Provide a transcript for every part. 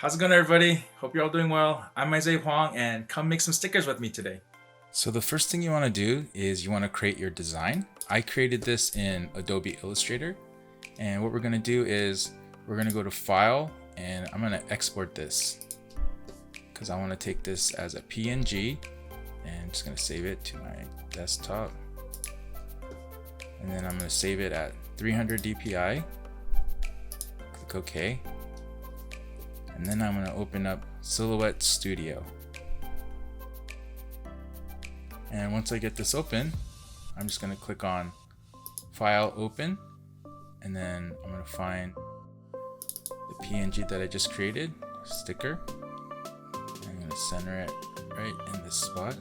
How's it going, everybody? Hope you're all doing well. I'm Hwang, and come make some stickers with me today. So the first thing you want to do is you want to create your design. I created this in Adobe Illustrator, and what we're going to do is we're going to go to File, and I'm going to export this because I want to take this as a PNG, and I'm just going to save it to my desktop, and then I'm going to save it at 300 dpi. Click OK. And then I'm going to open up Silhouette Studio. And once I get this open, I'm just going to click on File, Open, and then I'm going to find the PNG that I just created, sticker. I'm going to center it right in this spot.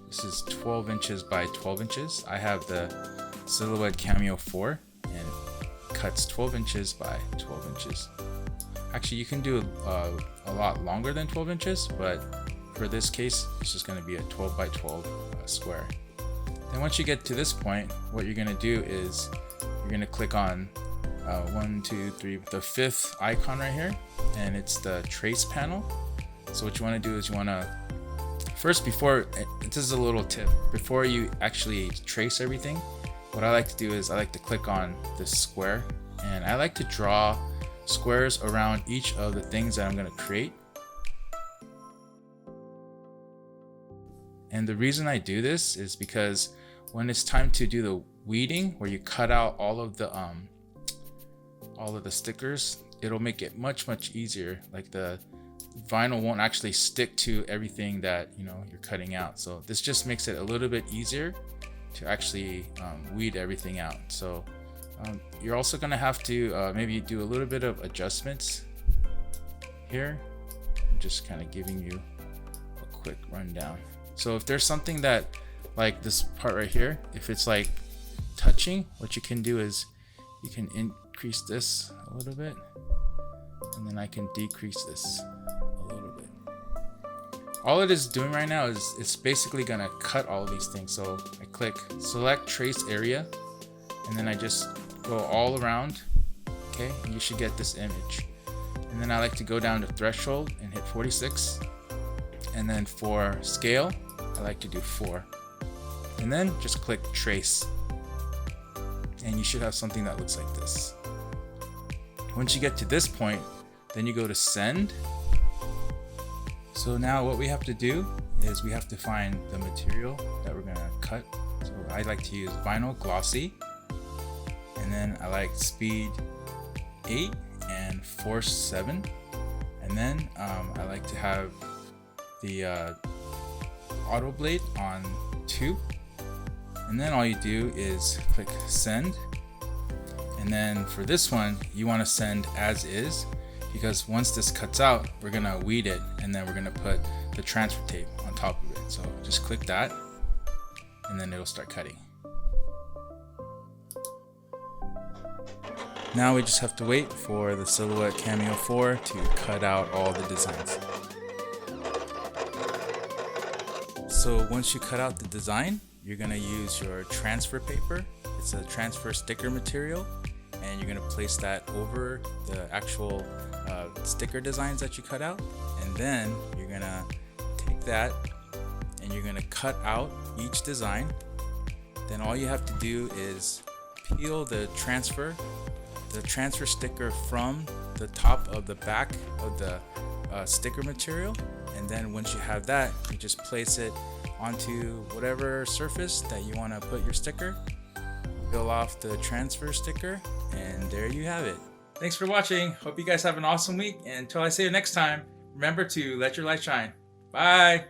This is 12 inches by 12 inches. I have the Silhouette Cameo 4, and it cuts 12 inches by 12 inches. Actually, you can do a lot longer than 12 inches, but for this case, it's just going to be a 12 by 12 square. Then once you get to this point, what you're going to do is you're going to click on 1, 2, 3, the fifth icon right here, and it's the trace panel. So what you want to do is you want to first, this is a little tip, before you actually trace everything, what I like to do is I like to click on this square, and I like to draw squares around each of the things that I'm going to create. And the reason I do this is because when it's time to do the weeding, where you cut out all of the stickers, it'll make it much easier. Like the vinyl won't actually stick to everything that you're cutting out. So this just makes it a little bit easier to actually weed everything out. So you're also going to have to maybe do a little bit of adjustments here. I'm just kind of giving you a quick rundown. So if there's something that, like this part right here, if it's like touching, what you can do is you can increase this a little bit, and then I can decrease this a little bit. All it is doing right now is it's basically going to cut all of these things. So I click select trace area, and then I just go all around. Okay, and you should get this image. And then I like to go down to threshold and hit 46, and then for scale I like to do 4, and then just click trace, and you should have something that looks like this. Once you get to this point, then you go to send. So now what we have to do is we have to find the material that we're gonna cut. So I like to use vinyl glossy, and then I like speed 8 and force 7, and then I like to have the auto blade on 2, and then all you do is click send. And then for this one, you want to send as is, because once this cuts out, we're gonna weed it, and then we're gonna put the transfer tape on top of it. So just click that, and then it'll start cutting. Now we just have to wait for the Silhouette Cameo 4 to cut out all the designs. So once you cut out the design, you're going to use your transfer paper. It's a transfer sticker material, and you're going to place that over the actual sticker designs that you cut out. And then you're going to take that and you're going to cut out each design. Then all you have to do is peel the transfer sticker from the top of the back of the sticker material, and then once you have that, you just place it onto whatever surface that you want to put your sticker, peel off the transfer sticker, and there you have it. Thanks for watching. Hope you guys have an awesome week, and until I see you next time, remember to let your light shine. Bye.